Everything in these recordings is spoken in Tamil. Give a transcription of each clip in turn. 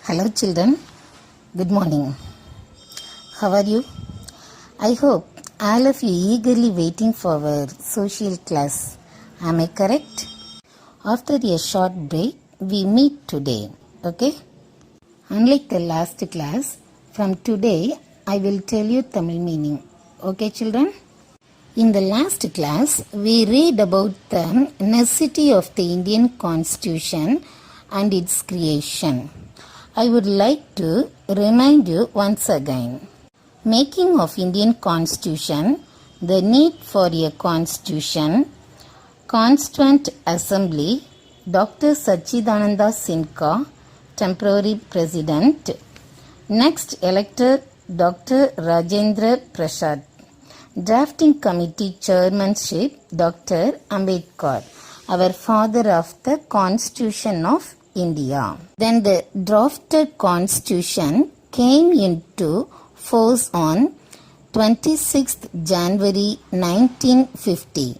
Hello children, good morning. How are you? I hope all of you eagerly waiting for our social class. Am I correct? After a short break, we meet today. Okay? Unlike the last class, from today I will tell you Tamil meaning. Okay children? In the last class, we read about the necessity of the Indian Constitution and its creation. I would like to remind you once again. Making of Indian Constitution, the need for a constitution, Constituent Assembly, Dr. Sachidananda Sinha, temporary president. Next elected Dr. Rajendra Prasad. Drafting committee chairmanship Dr. Ambedkar, our father of the Constitution of India. Then the drafted constitution came into force on 26th January 1950,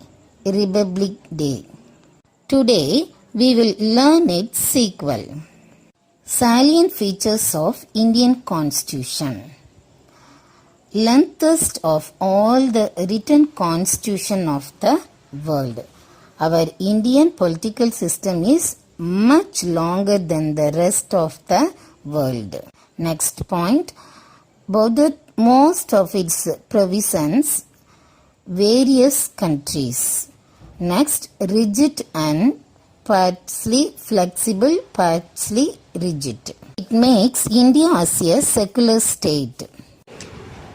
Republic Day. Today we will learn its sequel. Salient features of Indian Constitution. Lengthest of all the written constitution of the world. Our Indian political system is much longer than the rest of the world. Next point, bordered most of its provisions various countries. Next, rigid and partly flexible, partly rigid. It makes India as a secular state.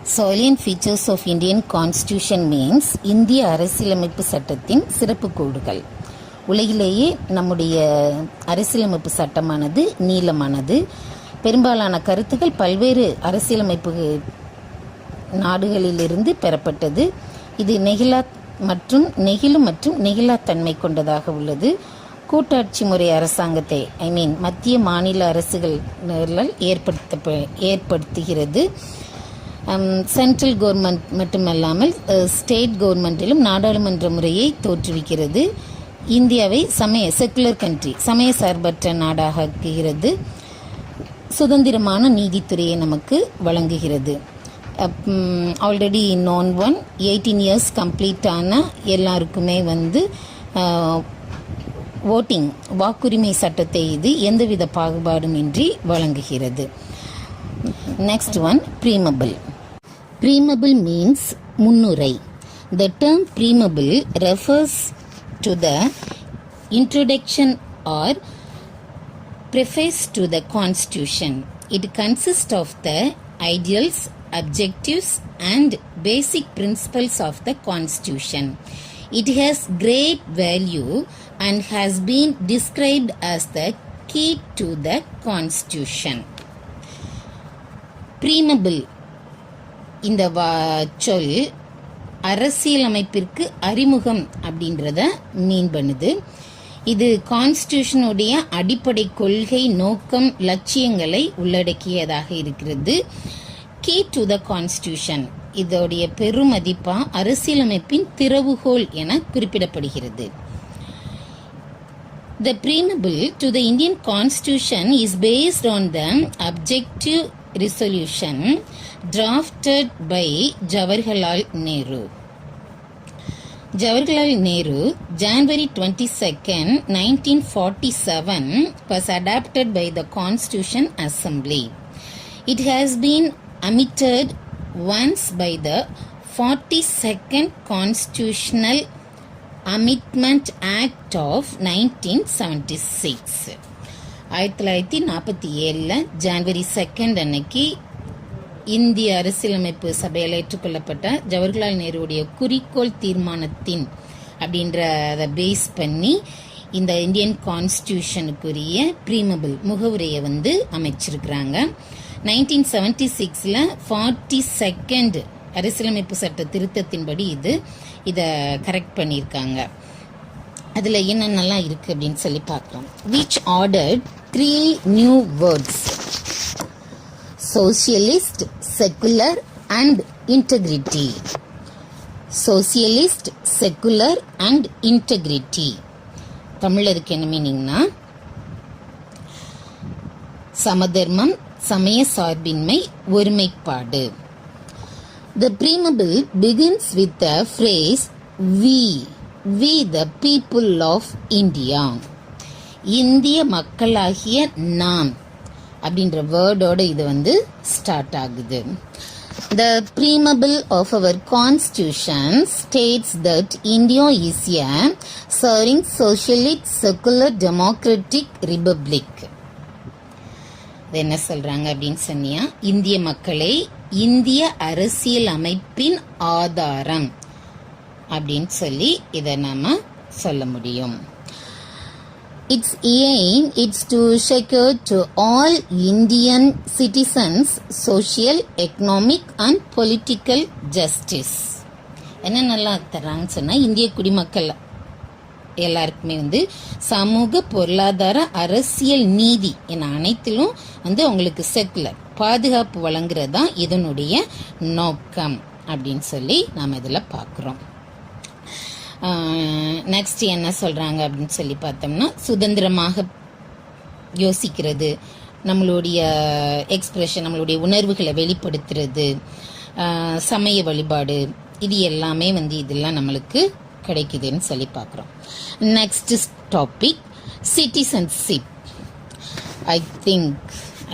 Salient features of Indian Constitution means இந்திய அரசியலமைப்பு சட்டத்தின் சிறப்பு கோடுகள். உலகிலேயே நம்முடைய அரசியலமைப்பு சட்டமானது நீளமானது. பெரும்பாலான கருத்துக்கள் பல்வேறு அரசியலமைப்பு நாடுகளிலிருந்து பெறப்பட்டது. இது நெகிழும் மற்றும் நெகிழாத்தன்மை கொண்டதாக உள்ளது. கூட்டாட்சி முறை அரசாங்கத்தை மத்திய மாநில அரசுகளால் ஏற்படுத்துகிறது. சென்ட்ரல் கவர்மெண்ட் மட்டுமல்லாமல் ஸ்டேட் கவர்மெண்டிலும் நாடாளுமன்ற முறையை தோற்றுவிக்கிறது. இந்தியாவை செக்குலர் கண்ட்ரி, சமய சார்பற்ற நாடாக ஆக்குகிறது. சுதந்திரமான நீதித்துறையை நமக்கு வழங்குகிறது. ஆல்ரெடி நோன் 18 இயர்ஸ் கம்ப்ளீட் ஆன எல்லாருக்குமே ஓட்டிங் வாக்குரிமை சட்டத்தை இது எந்தவித பாகுபாடும் இன்றி வழங்குகிறது. Next one, preamble. Preamble means முன்னுரை. The term preamble refers to the introduction or preface to the Constitution. It consists of the ideals, objectives and basic principles of the Constitution. It has great value and has been described as the key to the Constitution. Preamble இந்த சொல் அரசியலமைப்பிற்கு அறிமுகம் அப்படின்றத மீன் பண்ணுது. இது கான்ஸ்டிடியூஷனுடைய அடிப்படை கொள்கை, நோக்கம், லட்சியங்களை உள்ளடக்கியதாக இருக்கிறது. கீ டு த கான்ஸ்டிடியூஷன் இதோடைய பெருமதிப்பா அரசியலமைப்பின் திறவுகோல் என குறிப்பிடப்படுகிறது. The preamble to the Indian Constitution is based on the objective resolution drafted by Jawaharlal Nehru. Jawaharlal Nehru, January 22nd, 1947, was adopted by the Constitution Assembly. It has been amended once by the 42nd Constitutional Amendment Act of 1976. 1947 ஜனவரி 2 அன்னைக்கு இந்திய அரசியலமைப்பு சபையால் ஏற்றுக்கொள்ளப்பட்ட ஜவஹர்லால் நேருடைய குறிக்கோள் தீர்மானத்தின் அப்படின்றத பேஸ் பண்ணி இந்த இந்தியன் கான்ஸ்டிடியூஷனுக்குரிய preamble முகவுரையை அமைச்சிருக்கிறாங்க. 1976 42nd அரசியலமைப்பு சட்ட திருத்தத்தின்படி இதை கரெக்ட் பண்ணியிருக்காங்க. அதில் என்னென்னலாம் இருக்குது அப்படின்னு சொல்லி பார்க்கலாம். Which ordered 3 new words: socialist, secular and integrity. Socialist, secular and integrity. Tamil அதுக்கு என்ன மீனிங்னா சமதர்மம், சமய சார்பின்மை, ஒருமைப்பாடு. The preamble begins with the phrase we the people of India. இந்திய மக்களாகிய நாம் அப்படின்ற வேர்டோட இது ஸ்டார்ட் ஆகுது. The preamble of our constitution states that India is a sovereign socialist secular democratic republic. என்ன சொல்றாங்க அப்படின்னு சொன்னியா, இந்திய மக்களை இந்திய அரசியல் அமைப்பின் ஆதாரம் அப்படின்னு சொல்லி இதை நாம சொல்ல முடியும். Its aim is to secure to all Indian citizens social, economic and political justice. என்ன நல்லா தராங்கன்னு சொன்னா, இந்திய குடிமக்கள் எல்லாருக்குமே சமூக, பொருளாதார, அரசியல், நீதி என அனைத்திலும் அவங்களுக்கு செக்குலர் பாதுகாப்பு வழங்குறது தான் இதனுடைய நோக்கம் அப்படின்னு சொல்லி நாம் இதில் பார்க்குறோம். நெக்ஸ்ட் என்ன சொல்கிறாங்க அப்படின்னு சொல்லி பார்த்தோம்னா, சுதந்திரமாக யோசிக்கிறது, நம்மளுடைய எக்ஸ்பிரஷன், நம்மளுடைய உணர்வுகளை வெளிப்படுத்துறது, சமய வழிபாடு, இது எல்லாமே இதெல்லாம் நம்மளுக்கு கிடைக்குதுன்னு சொல்லி பார்க்குறோம். Next topic citizenship.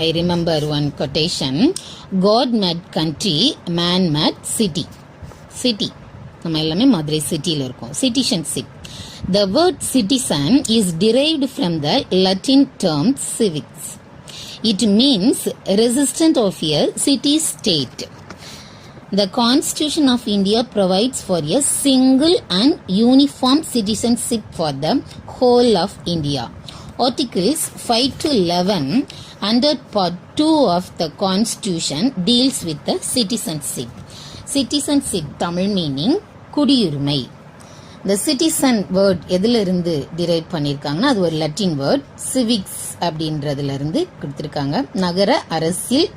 I remember one quotation, God made country, man made city. City, நம்ம எல்லாமே மதுரை சிட்டியில் இருக்கோம். Citizenship. The word citizen is derived from the Latin term civis. It means resident of a city state. The Constitution of India provides for a single and uniform citizenship for the whole of India. Articles 5 to 11 under Part 2 of the Constitution deals with the citizenship. Citizenship Tamil meaning குடியுரிமை. The citizen word எதிலிருந்து டிரைவ் பண்ணியிருக்காங்கன்னா, அது ஒரு லட்டின் வேர்ட், சிவிக்ஸ் அப்படின்றதுல இருந்து கொடுத்துருக்காங்க. நகர அரசியல்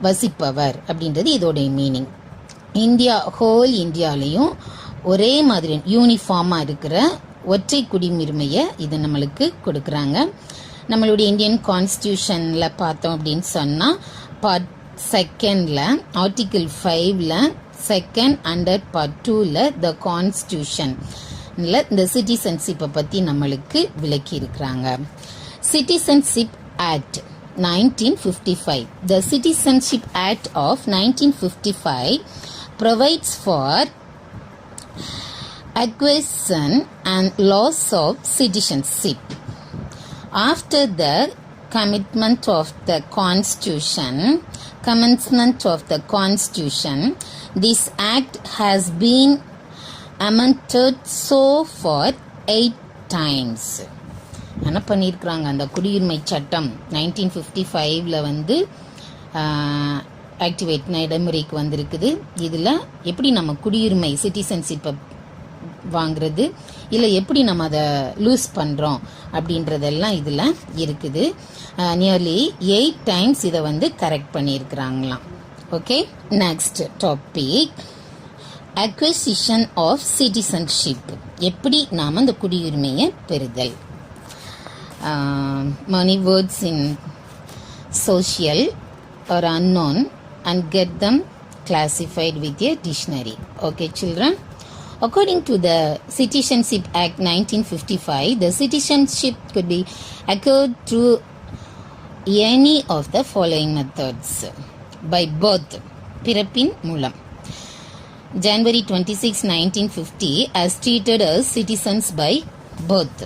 வசிப்பவர் அப்படின்றது இதோடைய மீனிங். ஹோல் இந்தியாலையும் ஒரே மாதிரி யூனிஃபார்மாக இருக்கிற ஒற்றை குடியுரிமையை இது நம்மளுக்கு கொடுக்குறாங்க. நம்மளுடைய இந்தியன் கான்ஸ்டியூஷனில் பார்த்தோம் அப்படின்னு சொன்னால், part 2 article 5 2 under part 2 the constitution இந்த சிட்டிசன்ஷிப்பை பற்றி நம்மளுக்கு விளக்கி இருக்கிறாங்க. Citizenship act 1955. The Citizenship Act of 1955 provides for acquisition and loss of citizenship. After the commencement of the Constitution, this act has been amended so far 8 times. என்ன பண்ணியிருக்கிறாங்க, அந்த குடியுரிமை சட்டம் 1955 ஆக்டிவேட் நடைமுறைக்கு வந்திருக்குது. இதில் எப்படி நம்ம குடியுரிமை சிட்டிசன்ஷிப்பை வாங்குறது, இல்லை எப்படி நம்ம அதை லூஸ் பண்ணுறோம் அப்படின்றதெல்லாம் இதில் இருக்குது. நியர்லி 8 times இதை கரெக்ட் பண்ணியிருக்கிறாங்களாம். Okay, next topic acquisition of citizenship. எப்படி நாம் அந்த குடியுரிமையை பெறுதல். Many words in social are unknown and get them classified with a dictionary. Okay, children. According to the Citizenship Act 1955, the citizenship could be acquired through any of the following methods. By birth, பிறப்பின் மூலம். January 26, 1950 as treated as citizens by birth.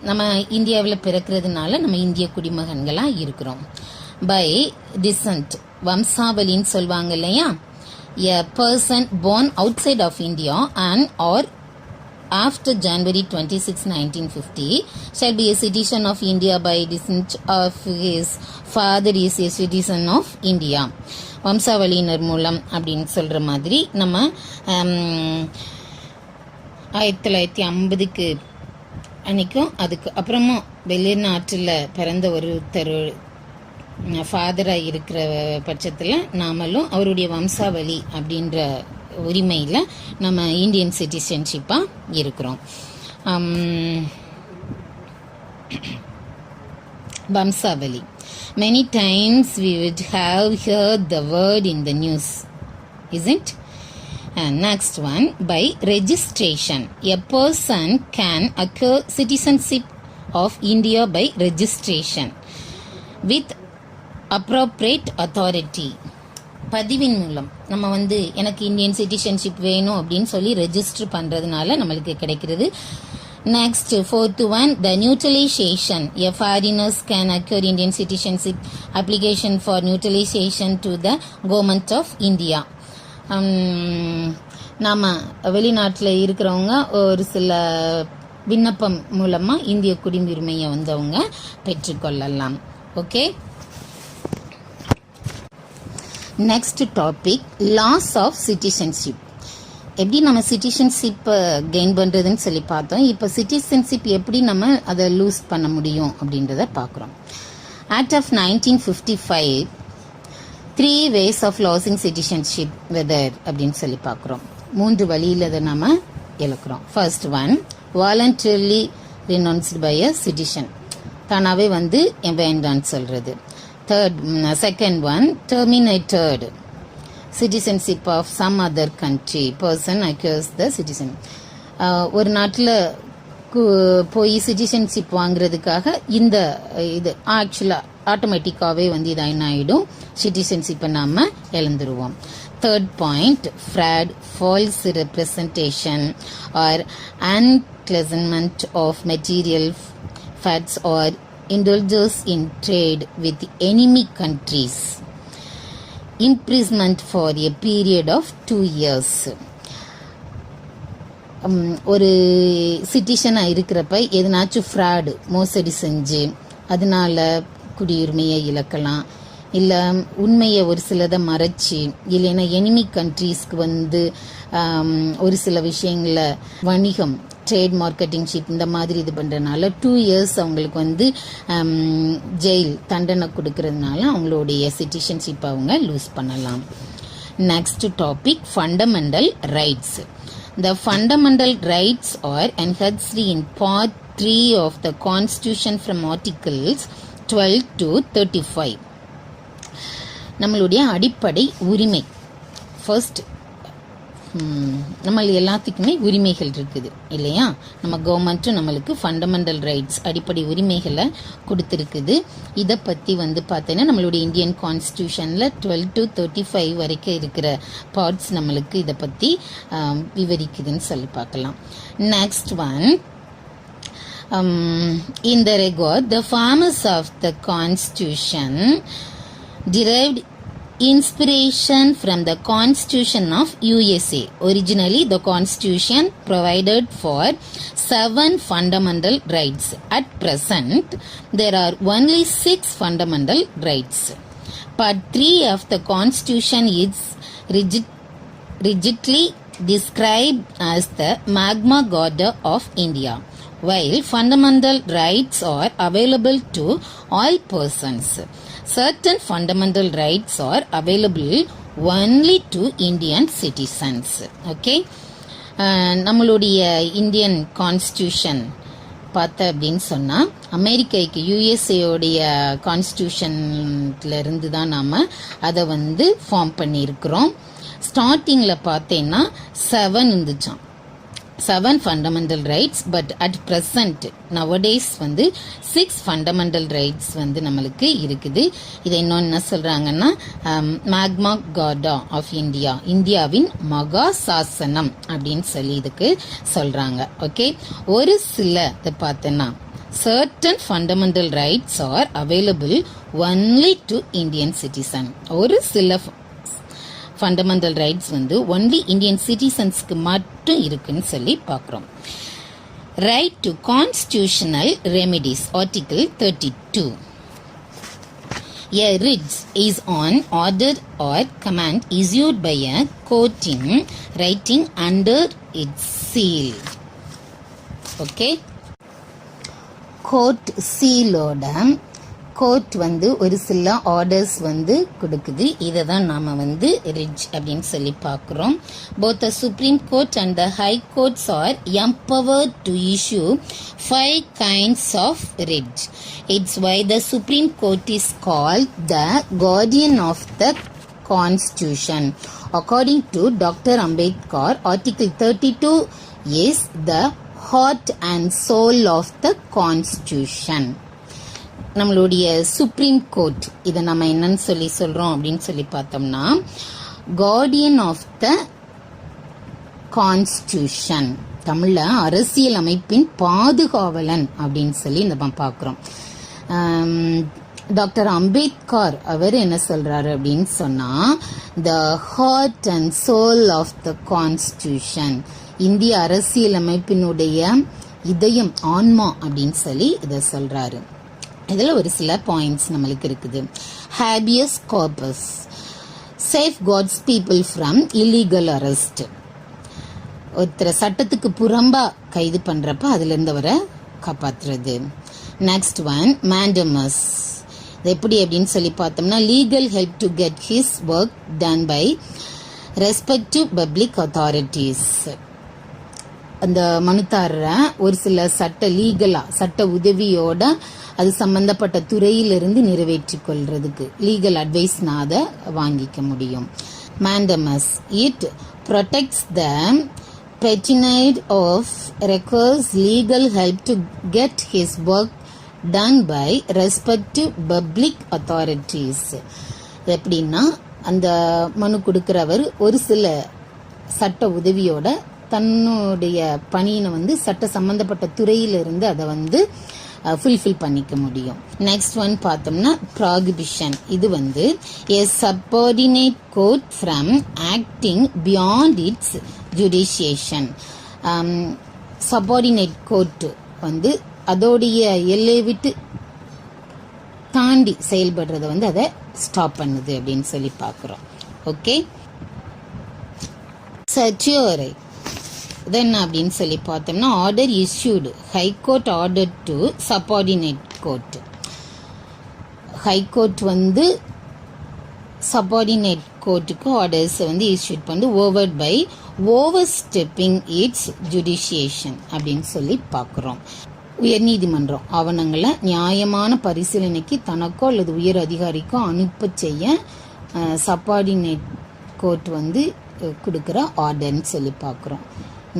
நம்ம இந்தியாவில் பிறக்கிறதுனால நம்ம இந்திய குடிமகன்களாக இருக்கிறோம். பை டிசன்ட், வம்சாவளின்னு சொல்லுவாங்க இல்லையா, a person born outside of India and or after January 26, 1950 shall be a citizen of India by descent of his father is a citizen of India. வம்சாவளியினர் மூலம் அப்படின்னு சொல்கிற மாதிரி நம்ம 1950க்கு அன்றைக்கும் அதுக்கு அப்புறமும் வெளிநாட்டில் பிறந்த ஒருத்தர் ஃபாதராக இருக்கிற பட்சத்தில் நாமளும் அவருடைய வம்சாவளி அப்படின்ற உரிமையில் நம்ம இந்தியன் சிட்டிசன்ஷிப்பாக இருக்கிறோம். Vamsavali. Many times we would have heard the word in the news, isn't? And next one, by registration. A person can acquire citizenship of India by registration with appropriate authority. பதிவின் மூலம் நம்ம எனக்கு இந்தியன் சிட்டிசன்ஷிப் வேணும் அப்படின்னு சொல்லி ரெஜிஸ்டர் பண்ணுறதுனால நம்மளுக்கு கிடைக்கிறது. Next, fourth one, the neutralization. A foreigners can acquire Indian citizenship application for neutralization to the government of India. நாம் வெளிநாட்டில் இருக்கிறவங்க ஒரு சில விண்ணப்பம் மூலமாக இந்திய குடியுரிமையை அவங்க பெற்றுக்கொள்ளலாம். Okay, next topic, loss of citizenship. எப்படி நம்ம சிட்டிசன்ஷிப் கெயின் பண்ணுறதுன்னு சொல்லி பார்த்தோம். இப்போ சிட்டிசன்ஷிப் எப்படி நம்ம அதை லூஸ் பண்ண முடியும் அப்படின்றத பார்க்குறோம். Act of 1955 3 ways of losing citizenship whether அப்படின்னு சொல்லி பார்க்குறோம். 3 வழியில் அதை நம்ம இழக்கிறோம். First one, voluntarily renounced by a citizen, தானாகவே வேண்டான்னு சொல்கிறது. Second one, terminated citizenship of some other country, person acquires the citizen. ஒரு நாட்டில் போய் சிட்டிசன்ஷிப் வாங்குறதுக்காக இது ஆக்சுவலாக ஆட்டோமேட்டிக்காகவே இது என்ன ஆகிடும், சிட்டிசன்ஷிப்பை நாம் இழந்துருவோம். Third point, fraud, false representation or அன்பிளசன்மெண்ட் of material facts or indulges in trade with enemy countries, imprisonment for a period of 2 years. ஒரு சிட்டிசனாக இருக்கிறப்ப எதனாச்சும் ஃப்ராடு, மோசடி செஞ்சு அதனால குடியுரிமையை இழக்கலாம். இல்லை உண்மையை ஒரு சிலதை மறைச்சி, இல்லைன்னா எனிமி கண்ட்ரீஸ்க்கு ஒரு சில விஷயங்கள வணிகம், ட்ரேட் மார்க்கெட்டிங்ஷிப் இந்த மாதிரி இது பண்ணுறதுனால 2 years அவங்களுக்கு ஜெயில் தண்டனை கொடுக்கறதுனால அவங்களுடைய சிட்டிசன்ஷிப் அவங்க லூஸ் பண்ணலாம். Next topic, fundamental rights. The fundamental rights are enhanced in Part 3 of the Constitution from Articles 12 to 35. நம்மளுடைய அடிப்படை உரிமை. ஃபர்ஸ்ட், நம்ம எல்லாத்துக்குமே உரிமைகள் இருக்குது இல்லையா? நம்ம கவர்மெண்ட்டும் நம்மளுக்கு ஃபண்டமெண்டல் ரைட்ஸ், அடிப்படை உரிமைகளை கொடுத்துருக்குது. இதை பற்றி பார்த்தீங்கன்னா நம்மளுடைய இந்தியன் கான்ஸ்டியூஷனில் 12 to 35 வரைக்கும் இருக்கிற பார்ட்ஸ் நம்மளுக்கு இதை பற்றி விவரிக்குதுன்னு சொல்லி பார்க்கலாம். Next one, in the regard, the farmers of the constitution derived inspiration from the Constitution of USA. Originally, the Constitution provided for 7 fundamental rights. At present, there are only 6 fundamental rights. Part 3 of the Constitution is rigidly described as the Magna Carta of India, while fundamental rights are available to all persons. Certain fundamental rights are available only to Indian citizens. Okay, நம்மளுடைய இந்தியன் கான்ஸ்டியூஷன் அப்படின்னு சொன்னால் அமெரிக்காவுக்கு யுஎஸ்ஏடைய கான்ஸ்டியூஷன்ல இருந்து தான் நாம் அதை ஃபார்ம் பண்ணியிருக்கிறோம். ஸ்டார்டிங்கில் பார்த்தீங்கன்னா 7 இருந்துச்சான், 7 fundamental rights, but at present nowadays 6 fundamental rights நம்மளுக்கு இருக்குது. இதை இன்னொன்று என்ன சொல்றாங்கன்னா மேக்னா கார்டா ஆஃப் இந்தியா, இந்தியாவின் மகா சாசனம் அப்படின்னு சொல்லி இதுக்கு சொல்றாங்க. ஓகே, ஒரு சில இதை பார்த்தோன்னா certain fundamental rights are available only to Indian citizen. ஒரு சில ஃபண்டமெண்டல் ரைட்ஸ் ஒன்லி இந்தியன் சிட்டிசன்ஸ்க்கு மட்டும் இருக்குன்னு சொல்லி பார்க்குறோம். Right to constitutional remedies, article 32. A writ is on order or command issued by a court in writing under its seal. Okay, court சீலோட கோர்ட் வந்து ஒரு சில ஆர்டர்ஸ் வந்து கொடுக்குது. இதை தான் நாம் வந்து ரிட்ஜ் அப்படின்னு சொல்லி பார்க்குறோம். both the Supreme Court and the High Courts are empowered to issue 5 kinds of writ. It's why the Supreme Court is called the guardian of the Constitution. According to Dr. Ambedkar, Article 32 is the heart and soul of the Constitution. நம்மளுடைய சுப்ரீம் கோர்ட் இதை நம்ம என்னன்னு சொல்றோம் அப்படின்னு சொல்லி பார்த்தோம்னா கார்டியன் ஆஃப் த கான்ஸ்டியூஷன், தமிழ்ல அரசியல் அமைப்பின் பாதுகாவலன் அப்படின்னு சொல்லி நம்ம பார்க்கிறோம். டாக்டர் அம்பேத்கர் அவர் என்ன சொல்றாரு அப்படின்னு சொன்னா the heart and soul of the constitution, இந்திய அரசியல் அமைப்பினுடைய இதயம், ஆன்மா அப்படின்னு சொல்லி இதை சொல்றாரு. இதில் ஒரு சில பாயிண்ட்ஸ் நம்மளுக்கு இருக்குது. Habeas corpus safeguards people from illegal arrest, ஒருத்தரை சட்டத்துக்கு புறம்பா கைது பண்றப்ப அதுல இருந்து அவரை காப்பாத்துறது. நெக்ஸ்ட் ஒன் மேண்டமஸ், இது எப்படி அப்படின்னு சொல்லி பார்த்தோம்னா legal help to get his work done by respective public authorities, அந்த மனுதாரரை ஒரு சில சட்ட உதவியோட அது சம்பந்தப்பட்ட துறையிலிருந்து நிறைவேற்றிக் கொள்றதுக்கு லீகல் அட்வைஸ்னா அதை வாங்கிக்க முடியும். மேண்டமஸ் இட் ப்ரொடெக்ட்ஸ் த பெட்டினைட் of requires legal help to get his work done by respective public authorities. எப்படின்னா அந்த மனு கொடுக்கிறவர் ஒரு சில சட்ட உதவியோட தன்னுடைய பணியினை வந்து சட்ட சம்பந்தப்பட்ட துறையிலிருந்து அதை வந்து ஃபுல்ஃபில் பண்ணிக்க முடியும். நெக்ஸ்ட் ஒன் பார்த்தோம்னா ப்ராகிபிஷன், இது வந்து a subordinate court from acting beyond its jurisdiction. subordinate court வந்து அதோடைய எல்லையை விட்டு தாண்டி செயல்படுறத வந்து அதை ஸ்டாப் பண்ணுது அப்படின்னு சொல்லி பார்க்குறோம். ஓகே, சர்ச்சியோரை என்ன அப்படின்னு சொல்லி பார்த்தோம்னா order issued high court order to subordinate court. High court வந்து சப்பார்டினேட் கோர்ட்டுக்கு ஆர்டர்ஸ் வந்து இஷ்யூட் பண்ணி over by over stepping its jurisdiction அப்படின்னு சொல்லி பார்க்குறோம். உயர்நீதிமன்றம் ஆவணங்களை நியாயமான பரிசீலனைக்கு தனக்கோ அல்லது உயர் அதிகாரிக்கோ அனுப்ப செய்ய சப்பார்டினேட் கோர்ட் வந்து கொடுக்குற ஆர்டர்ன்னு சொல்லி பார்க்குறோம்.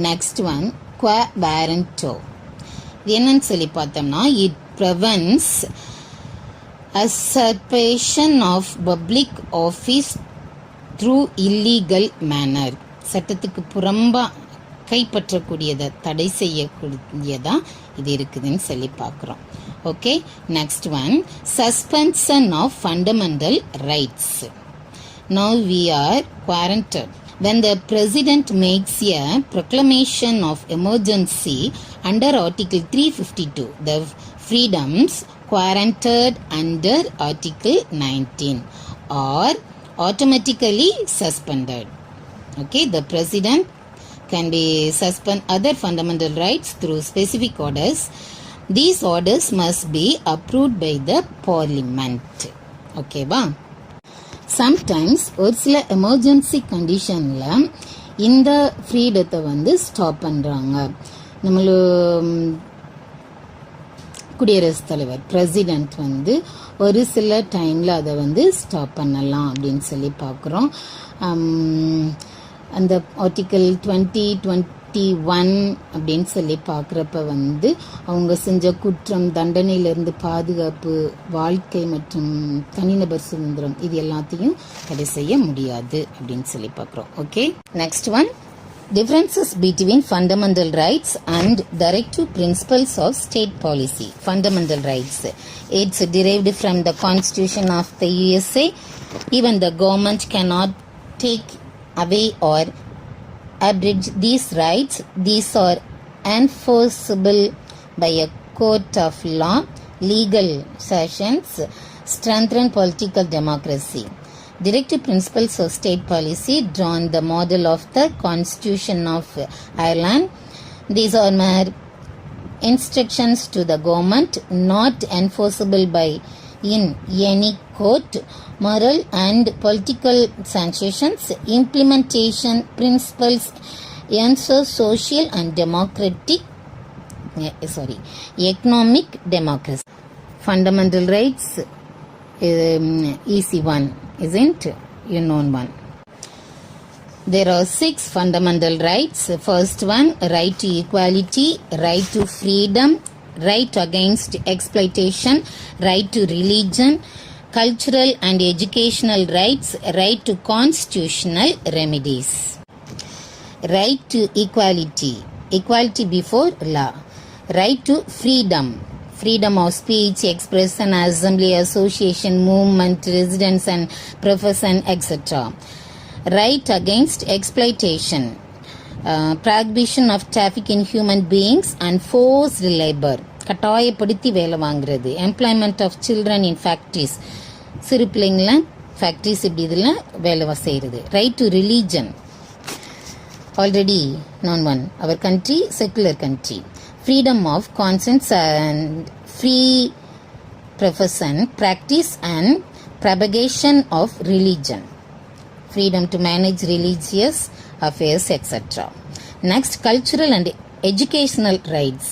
நெக்ஸ்ட் ஒன் குவா வாரண்டோ, இது என்னன்னு சொல்லி பார்த்தோம்னா it prevents usurpation of public office through illegal manner, சட்டத்துக்கு புறம்பா கைப்பற்றக்கூடியதை தடை செய்யக்கூடியதா இது இருக்குதுன்னு சொல்லி பார்க்குறோம். Okay, next one suspension of fundamental rights. Now we are quarantined. When the president makes a proclamation of emergency under Article 352, the freedoms quarantined under Article 19 are automatically suspended. Okay, the president can be suspend other fundamental rights through specific orders. These orders must be approved by the parliament. Okay ba? Sometimes ஒரு சில எமர்ஜென்சி கண்டிஷனில் இந்த ஃப்ரீடத்தை வந்து ஸ்டாப் பண்ணுறாங்க. நம்மள குடியரசுத் தலைவர் பிரசிடென்ட் வந்து ஒரு சில டைமில் அதை வந்து ஸ்டாப் பண்ணலாம் அப்படின்னு சொல்லி பார்க்குறோம். அந்த ஆர்டிக்கல் 2021 அப்படின்னு சொல்லி பார்க்குறப்ப வந்து அவங்க செஞ்ச குற்றம், தண்டனையிலிருந்து பாதுகாப்பு, வாழ்க்கை மற்றும் தனிநபர் சுதந்திரம் இது எல்லாத்தையும் தடை செய்ய முடியாது அப்படின்னு சொல்லி பார்க்குறோம். Okay, next one differences between fundamental rights and directive principles of state policy. Fundamental rights, it's derived from the Constitution of the USA. Even the government cannot take away or abridge these rights. These are enforceable by a court of law. Legal sessions strengthen political democracy. Directive principles of state policy drawn the model of the Constitution of Ireland. These are mere instructions to the government, not enforceable by in any court, moral and political sanctions, implementation principles, ensure social and economic democracy. Fundamental rights, easy one, isn't? You know one. There are 6 fundamental rights. First one, right to equality, right to freedom, right against exploitation, right to religion, cultural and educational rights, right to constitutional remedies. Right to equality, equality before law. Right to freedom, freedom of speech, expression, assembly, association, movement, residence and profession, etc. Right against exploitation, prohibition of traffic in human beings and forced labor, கட்டாயப்படுத்தி வேலை வாங்குறது, employment of children in factories, சிறு பிள்ளைங்கள ஃபேக்ட்ரிஸ் இப்படி இதில் வேலை செய்கிறது. Right to religion, already known one, our country secular country. Freedom of conscience and free profession, practice and propagation of religion, freedom to manage religious affairs, etc. Next, cultural and educational rights,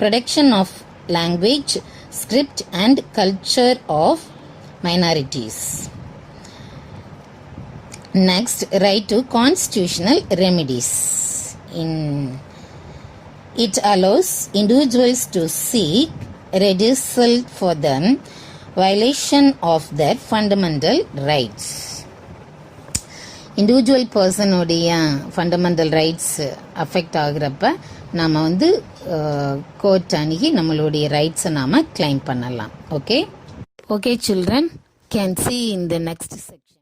protection of language, script and culture of minorities. Next, right to constitutional remedies. It allows individuals to seek redressal for the violation of their fundamental rights. Individual பர்சனுடைய ஃபண்டமெண்டல் ரைட்ஸ் அஃபெக்ட் ஆகுறப்ப நாம் வந்து கோர்ட் அணுகி நம்மளுடைய ரைட்ஸை நாம் கிளைம் பண்ணலாம். Okay children, can see in the next section.